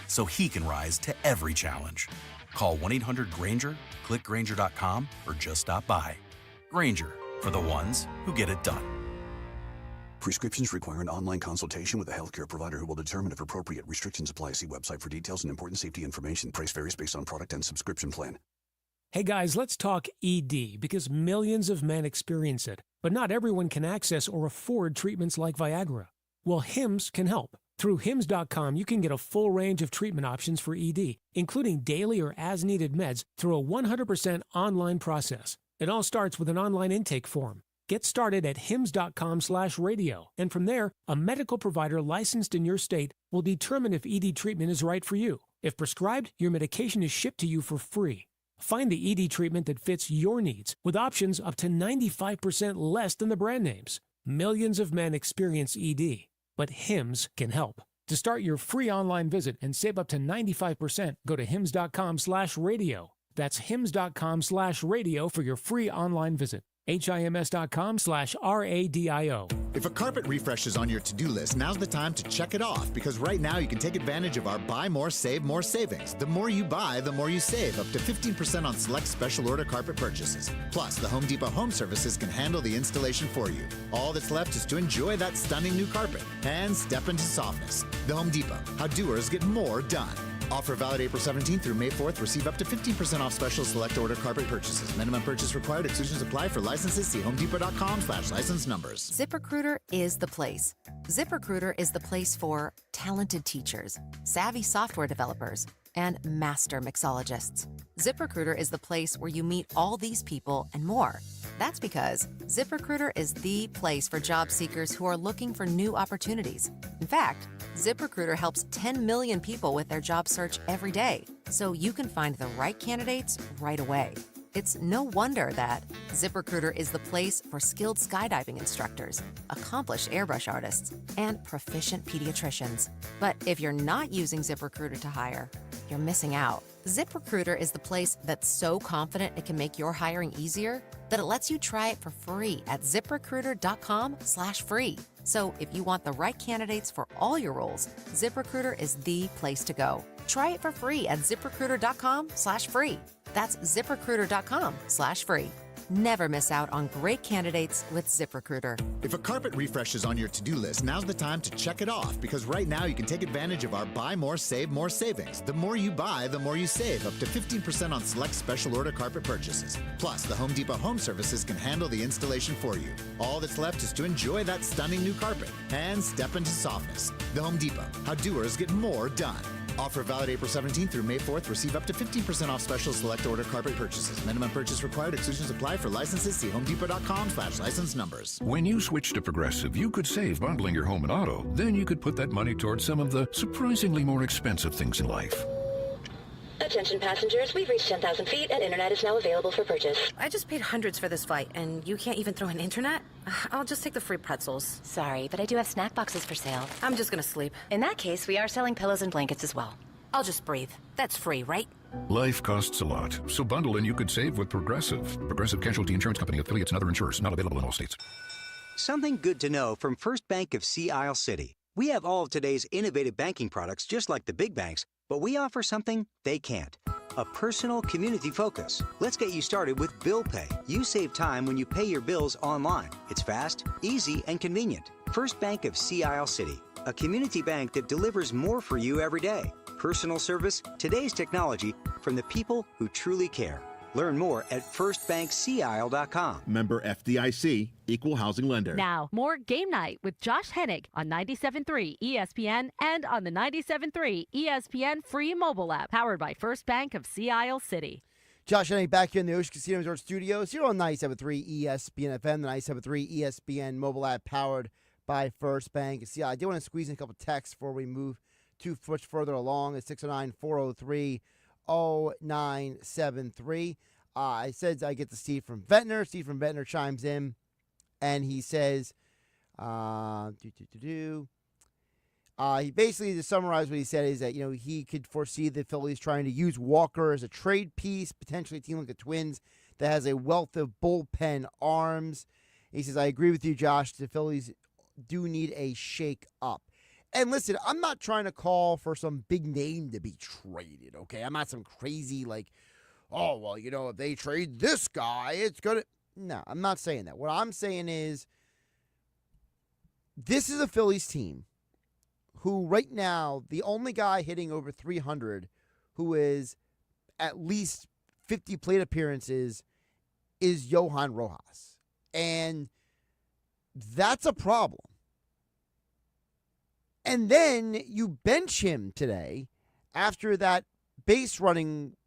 so he can rise to every challenge. Call 1-800-GRAINGER, click Grainger.com, or just stop by. Grainger, for the ones who get it done. Prescriptions require an online consultation with a healthcare provider who will determine if appropriate. Restrictions apply. See website for details and important safety information. Price varies based on product and subscription plan. Hey guys, let's talk ED, because millions of men experience it, but not everyone can access or afford treatments like Viagra. Well, Hims can help. Through Hims.com, you can get a full range of treatment options for ED, including daily or as-needed meds through a 100% online process. It all starts with an online intake form. Get started at hims.com/radio, and from there, a medical provider licensed in your state will determine if ED treatment is right for you. If prescribed, your medication is shipped to you for free. Find the ED treatment that fits your needs, with options up to 95% less than the brand names. Millions of men experience ED, but Hims can help. To start your free online visit and save up to 95%, go to hims.com/radio. That's hims.com/radio for your free online visit. HIMS.com/RADIO. If a carpet refresh is on your to-do list, now's the time to check it off, because right now you can take advantage of our Buy More, Save More savings. The more you buy, the more you save, up to 15% on select special order carpet purchases. Plus, the Home Depot Home Services can handle the installation for you. All that's left is to enjoy that stunning new carpet and step into softness. The Home Depot, how doers get more done. Offer valid April 17th through May 4th. Receive up to 15% off special select order carpet purchases. Minimum purchase required. Exclusions apply. For licenses, see homedepot.com/license numbers. ZipRecruiter is the place. ZipRecruiter is the place for talented teachers, savvy software developers, and master mixologists. ZipRecruiter is the place where you meet all these people and more. That's because ZipRecruiter is the place for job seekers who are looking for new opportunities. In fact, ZipRecruiter helps 10 million people with their job search every day, so you can find the right candidates right away. It's no wonder that ZipRecruiter is the place for skilled skydiving instructors, accomplished airbrush artists, and proficient pediatricians. But if you're not using ZipRecruiter to hire, you're missing out. ZipRecruiter is the place that's so confident it can make your hiring easier that it lets you try it for free at ZipRecruiter.com/free. So if you want the right candidates for all your roles, ZipRecruiter is the place to go. Try it for free at ZipRecruiter.com/free. That's ZipRecruiter.com/free. Never miss out on great candidates with ZipRecruiter. If a carpet refresh is on your to-do list, now's the time to check it off, because right now you can take advantage of our Buy More, Save More savings. The more you buy, the more you save, up to 15% on select special order carpet purchases. Plus, the Home Depot Home Services can handle the installation for you. All that's left is to enjoy that stunning new carpet and step into softness. The Home Depot, how doers get more done. Offer valid April 17th through May 4th. Receive up to 15% off special select order carpet purchases. Minimum purchase required. Exclusions apply. For licenses, see homedepot.com/license numbers. When you switch to Progressive, you could save bundling your home and auto. Then you could put that money towards some of the surprisingly more expensive things in life. Attention passengers, we've reached 10,000 feet and internet is now available for purchase. I just paid hundreds for this flight, and you can't even throw in internet? I'll just take the free pretzels. Sorry, but I do have snack boxes for sale. I'm just gonna sleep. In that case, we are selling pillows and blankets as well. I'll just breathe. That's free, right? Life costs a lot, so bundle and you could save with Progressive. Progressive Casualty Insurance Company, affiliates, and other insurers. Not available in all states. Something good to know from First Bank of Sea Isle City. We have all of today's innovative banking products just like the big banks, but we offer something they can't. A personal community focus. Let's get you started with Bill Pay. You save time when you pay your bills online. It's fast, easy, and convenient. First Bank of Sea Isle City. A community bank that delivers more for you every day. Personal service, today's technology, from the people who truly care. Learn more at firstbankseaisle.com. Member FDIC, Equal Housing Lender. Now, more Game Night with Josh Hennig on 97.3 ESPN and on the 97.3 ESPN free mobile app, powered by First Bank of Sea Isle City. Josh Hennig back here in the Ocean Casino Resort Studios, here on 97.3 ESPN FM, the 97.3 ESPN mobile app, powered by First Bank. See, I do want to squeeze in a couple texts before we move too much further along. It's 609-403-0973. I said I get to Steve from Ventnor. Steve from Ventnor chimes in, and he says, he basically, to summarize what he said, is that, he could foresee the Phillies trying to use Walker as a trade piece, potentially a team like the Twins that has a wealth of bullpen arms. He says, I agree with you, Josh. The Phillies do need a shake up. And listen, I'm not trying to call for some big name to be traded, okay? I'm not some crazy, if they trade this guy, it's going to... No, I'm not saying that. What I'm saying is, this is a Phillies team who right now, the only guy hitting over 300 who is at least 50 plate appearances is Johan Rojas. And that's a problem. And then you bench him today after that base running.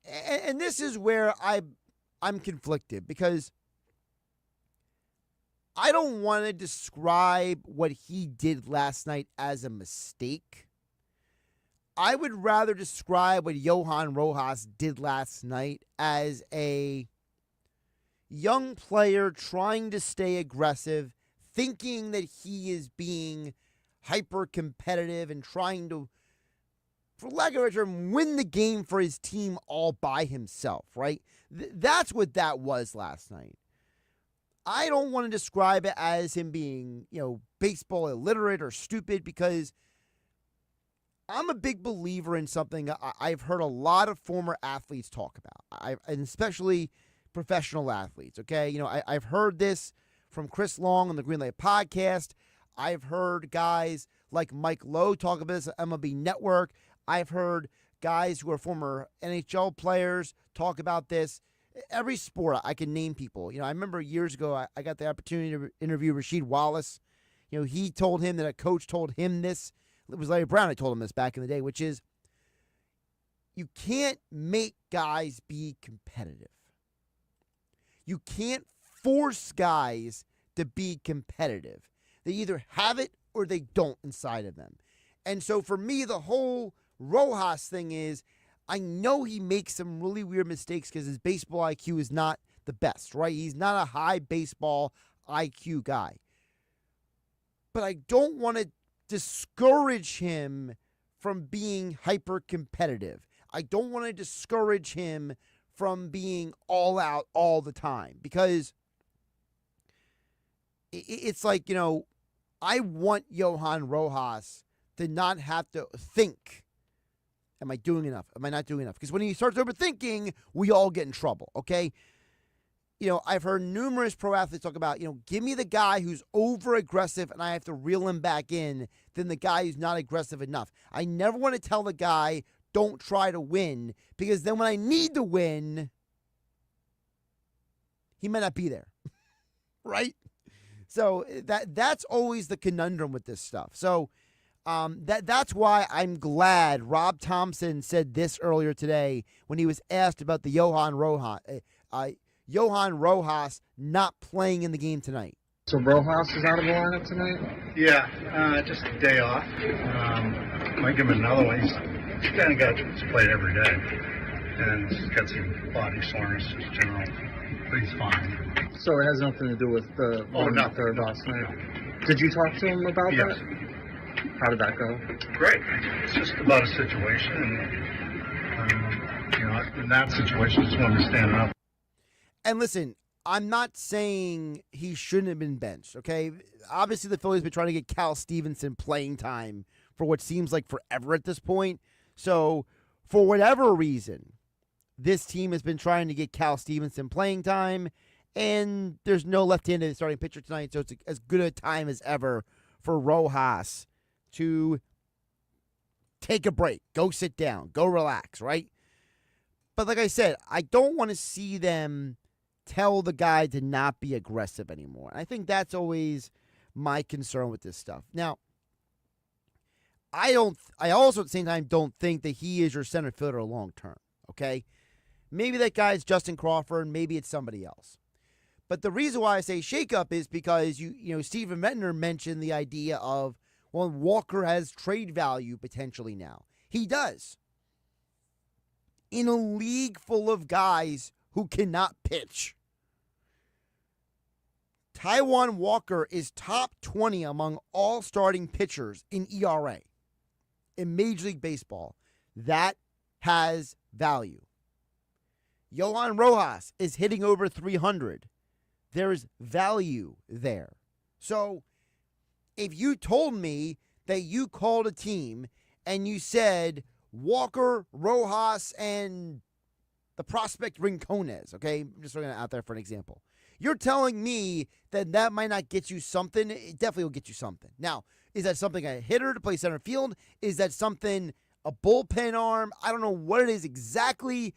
And this is where I'm conflicted, because I don't want to describe what he did last night as a mistake. I would rather describe what Johan Rojas did last night as a young player trying to stay aggressive, thinking that he is being hyper competitive and trying to, for lack of a better term, win the game for his team all by himself, right? That's what that was last night. I don't want to describe it as him being, baseball illiterate or stupid, because I'm a big believer in something I've heard a lot of former athletes talk about, and especially professional athletes, okay? I've heard this from Chris Long on the Greenlight podcast. I've heard guys like Mike Lowe talk about this at MLB Network. I've heard guys who are former NHL players talk about this. Every sport, I can name people. I remember years ago, I got the opportunity to interview Rasheed Wallace. He told him that a coach told him this. It was Larry Brown that told him this back in the day, which is, you can't make guys be competitive. You can't force guys to be competitive. They either have it or they don't inside of them. And so for me, the whole Rojas thing is, I know he makes some really weird mistakes because his baseball IQ is not the best, right? He's not a high baseball IQ guy. But I don't want to discourage him from being hyper competitive. I don't want to discourage him from being all out all the time, because it's like, I want Johan Rojas to not have to think, am I doing enough? Am I not doing enough? Because when he starts overthinking, we all get in trouble, okay? I've heard numerous pro athletes talk about, give me the guy who's over-aggressive and I have to reel him back in than the guy who's not aggressive enough. I never want to tell the guy, don't try to win, because then when I need to win, he may not be there, right? So that's always the conundrum with this stuff. So That's why I'm glad Rob Thompson said this earlier today when he was asked about the Johan Rojas not playing in the game tonight. So Rojas is out of the lineup tonight? Yeah, just a day off. Might give him another one. He's kind of he's played every day. And he's got some body soreness, just general. But he's fine. So it has nothing to do with the third last night? Did you talk to him about that? How did that go? Great. It's just about a situation. And, in that situation, just wanted to stand up. And listen, I'm not saying he shouldn't have been benched, okay? Obviously, the Phillies have been trying to get Cal Stevenson playing time for what seems like forever at this point. So, for whatever reason, this team has been trying to get Cal Stevenson playing time, and there's no left-handed starting pitcher tonight, so it's as good a time as ever for Rojas to take a break, go sit down, go relax, right? But like I said, I don't want to see them tell the guy to not be aggressive anymore. And I think that's always my concern with this stuff. Now, I also at the same time don't think that he is your center fielder long term, okay? Maybe that guy's Justin Crawford, maybe it's somebody else. But the reason why I say shakeup is because Steven Mettner mentioned the idea of, well, Walker has trade value potentially now. He does. In a league full of guys who cannot pitch. Taijuan Walker is top 20 among all starting pitchers in ERA in Major League Baseball. That has value. Johan Rojas is hitting over 300. There's value there. So if you told me that you called a team and you said Walker, Rojas, and the prospect Rincones, okay? I'm just throwing it out there for an example. You're telling me that might not get you something. It definitely will get you something. Now, is that something a hitter to play center field? Is that something a bullpen arm? I don't know what it is exactly,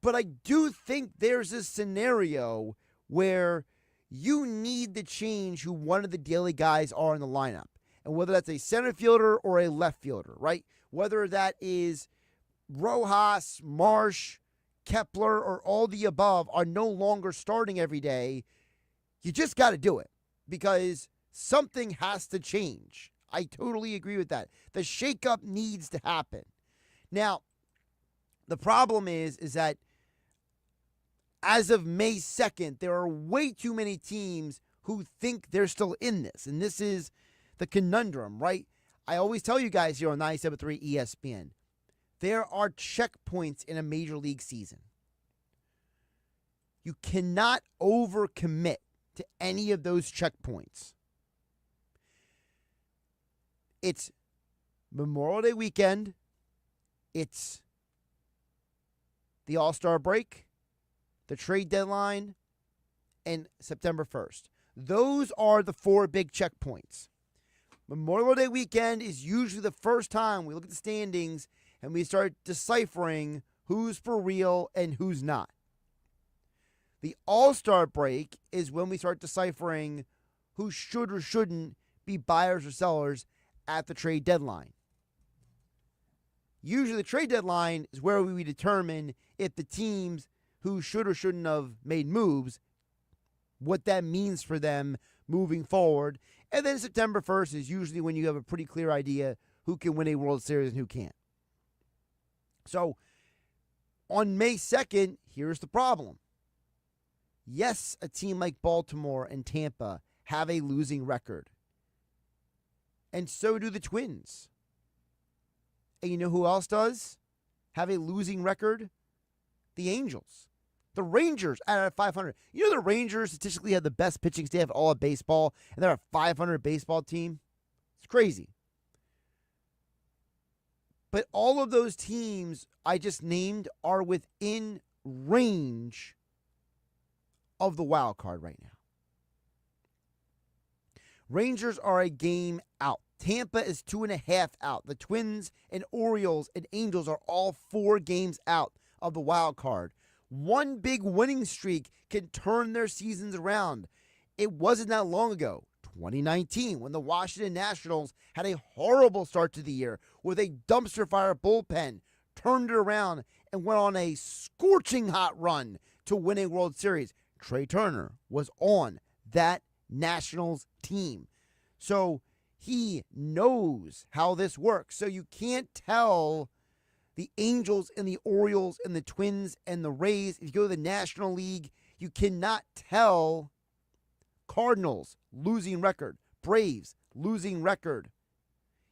but I do think there's a scenario where you need to change who one of the daily guys are in the lineup. And whether that's a center fielder or a left fielder, right? Whether that is Rojas, Marsh, Kepler, or all the above are no longer starting every day, you just got to do it because something has to change. I totally agree with that. The shakeup needs to happen. Now, the problem is that as of May 2nd, there are way too many teams who think they're still in this. And this is the conundrum, right? I always tell you guys here on 97.3 ESPN, there are checkpoints in a major league season. You cannot overcommit to any of those checkpoints. It's Memorial Day weekend. It's the All-Star break, the trade deadline, and September 1st. Those are the four big checkpoints. Memorial Day weekend is usually the first time we look at the standings and we start deciphering who's for real and who's not. The All-Star break is when we start deciphering who should or shouldn't be buyers or sellers at the trade deadline. Usually the trade deadline is where we determine if the teams who should or shouldn't have made moves, what that means for them moving forward. And then September 1st is usually when you have a pretty clear idea who can win a World Series and who can't. So on May 2nd, here's the problem. Yes, a team like Baltimore and Tampa have a losing record. And so do the Twins. And you know who else does have a losing record? The Angels. The Rangers out of 500. You know the Rangers statistically have the best pitching staff all of baseball, and they're a 500 baseball team? It's crazy. But all of those teams I just named are within range of the wild card right now. Rangers are a game out. Tampa is 2.5 out. The Twins and Orioles and Angels are all 4 games out of the wild card. One big winning streak can turn their seasons around. It wasn't that long ago. 2019, when the Washington Nationals had a horrible start to the year with a dumpster fire bullpen, turned it around and went on a scorching hot run to win a World Series. Trey Turner was on that Nationals team. So he knows how this works. So you can't tell the Angels and the Orioles and the Twins and the Rays, if you go to the National League, you cannot tell Cardinals, losing record, Braves, losing record.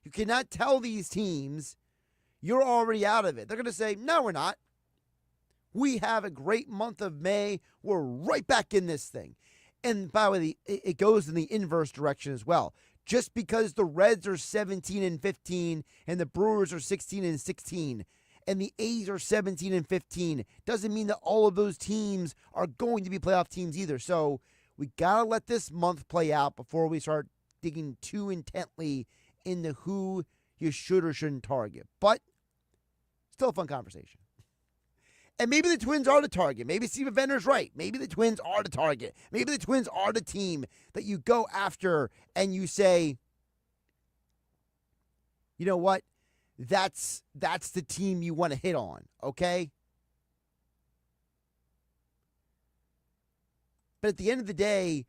You cannot tell these teams you're already out of it. They're going to say, no, we're not. We have a great month of May. We're right back in this thing. And by the way, it goes in the inverse direction as well. Just because the Reds are 17-15 and the Brewers are 16-16 and the A's are 17-15 doesn't mean that all of those teams are going to be playoff teams either. So we got to let this month play out before we start digging too intently into who you should or shouldn't target. But still a fun conversation. And maybe the Twins are the target. Maybe Steven Venner's right. Maybe the Twins are the target. Maybe the Twins are the team that you go after and you say, you know what? That's the team you want to hit on, okay? But at the end of the day,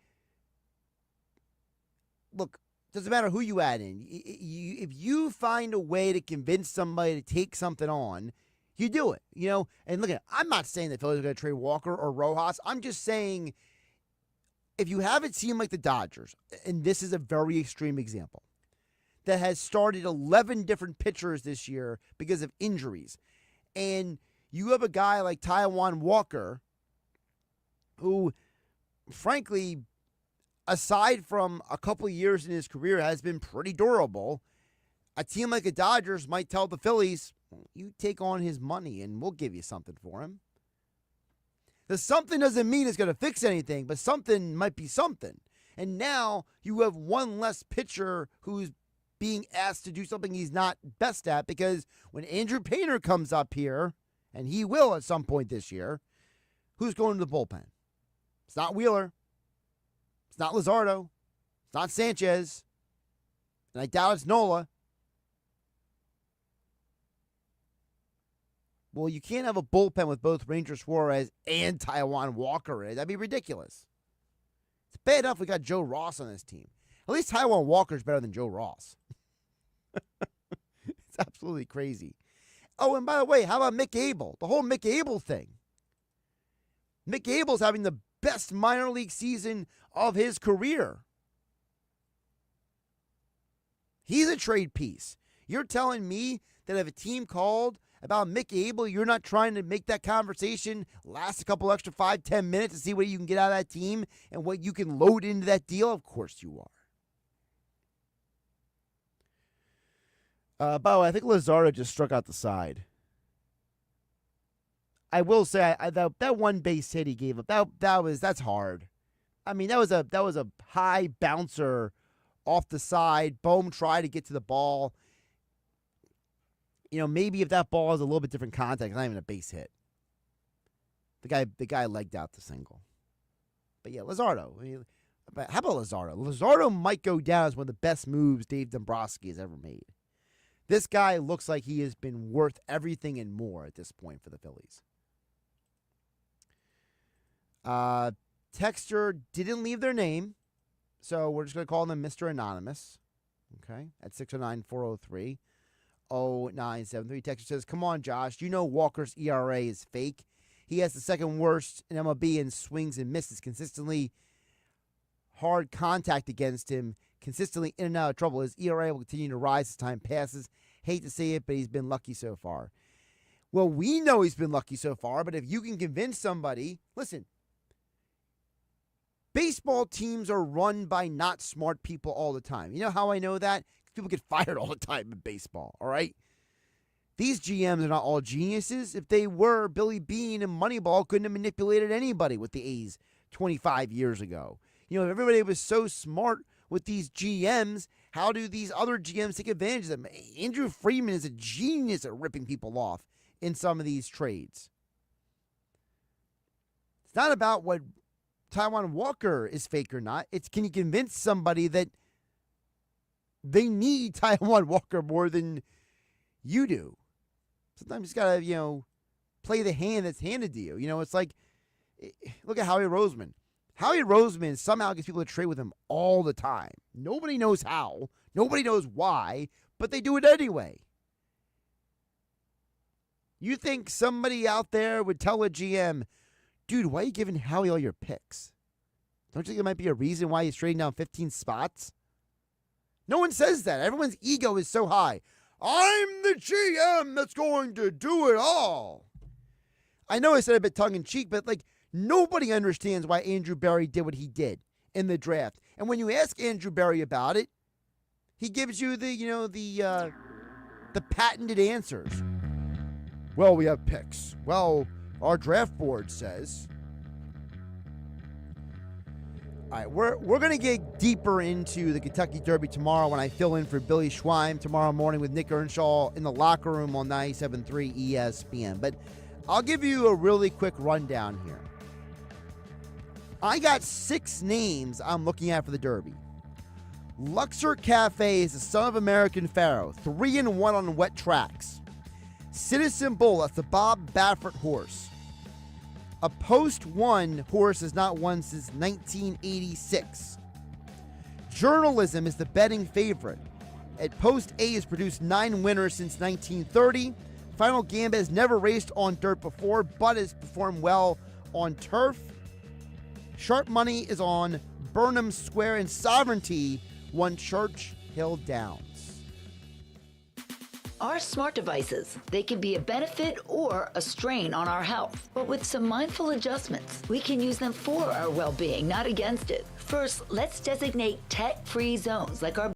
look, doesn't matter who you add in. If you find a way to convince somebody to take something on, you do it, you know? And look, I'm not saying the Phillies are going to trade Walker or Rojas. I'm just saying if you have a team like the Dodgers, and this is a very extreme example, that has started 11 different pitchers this year because of injuries, and you have a guy like Taijuan Walker who, frankly, aside from a couple of years in his career, has been pretty durable, a team like the Dodgers might tell the Phillies, you take on his money and we'll give you something for him. The something doesn't mean it's going to fix anything, but something might be something. And now you have one less pitcher who's being asked to do something he's not best at, because when Andrew Painter comes up here, and he will at some point this year, who's going to the bullpen? It's not Wheeler. It's not Luzardo. It's not Sanchez. And I doubt it's Nola. Well, you can't have a bullpen with both Ranger Suarez and Taijuan Walker in it. That'd be ridiculous. It's bad enough we got Joe Ross on this team. At least Taijuan Walker's better than Joe Ross. It's absolutely crazy. Oh, and by the way, how about Mick Abel? The whole Mick Abel thing. Mick Abel's having the best minor league season of his career. He's a trade piece. You're telling me that if a team called about Mick Abel, you're not trying to make that conversation last a couple extra 5-10 minutes to see what you can get out of that team and what you can load into that deal? Of course you are. By the way, I think Luzardo just struck out the side. I will say that one base hit he gave up, that's hard. I mean, that was a high bouncer off the side. Bohm tried to get to the ball. You know, maybe if that ball has a little bit different contact, it's not even a base hit. The guy legged out the single. But yeah, Luzardo. I mean, how about Luzardo? Luzardo might go down as one of the best moves Dave Dombrowski has ever made. This guy looks like he has been worth everything and more at this point for the Phillies. Texter didn't leave their name, so we're just going to call them Mr. Anonymous. Okay, at 609-403-0973. Texter says, come on, Josh. You know Walker's ERA is fake. He has the second worst in MLB in swings and misses consistently. Hard contact against him, consistently in and out of trouble. His ERA will continue to rise as time passes. Hate to say it, but he's been lucky so far. Well, we know he's been lucky so far, but if you can convince somebody, listen, baseball teams are run by not smart people all the time. You know how I know that? People get fired all the time in baseball, all right? These GMs are not all geniuses. If they were, Billy Beane and Moneyball couldn't have manipulated anybody with the A's 25 years ago. You know, if everybody was so smart with these GMs, how do these other GMs take advantage of them? Andrew Freeman is a genius at ripping people off in some of these trades. It's not about what Taijuan Walker is fake or not. It's can you convince somebody that they need Taijuan Walker more than you do? Sometimes you just got to, play the hand that's handed to you. It's like, look at Howie Roseman. Howie Roseman somehow gets people to trade with him all the time. Nobody knows how. Nobody knows why, but they do it anyway. You think somebody out there would tell a GM, dude, why are you giving Howie all your picks? Don't you think there might be a reason why he's trading down 15 spots? No one says that. Everyone's ego is so high. I'm the GM that's going to do it all. I know I said it a bit tongue-in-cheek, but nobody understands why Andrew Berry did what he did in the draft. And when you ask Andrew Berry about it, he gives you the patented answers. Well, we have picks. Well, our draft board says. All right, we're going to get deeper into the Kentucky Derby tomorrow when I fill in for Billy Schweim tomorrow morning with Nick Earnshaw in the locker room on 97.3 ESPN. But I'll give you a really quick rundown here. I got 6 names I'm looking at for the Derby. Luxor Cafe is the son of American Pharaoh, 3-1 on wet tracks. Citizen Bull, that's the Bob Baffert horse. A Post 1 horse has not won since 1986. Journalism is the betting favorite. At Post A has produced 9 winners since 1930. Final Gambit has never raced on dirt before, but has performed well on turf. Sharp Money is on Burnham Square, and Sovereignty won Church Hill Downs. Our smart devices, they can be a benefit or a strain on our health. But with some mindful adjustments, we can use them for our well-being, not against it. First, let's designate tech-free zones like our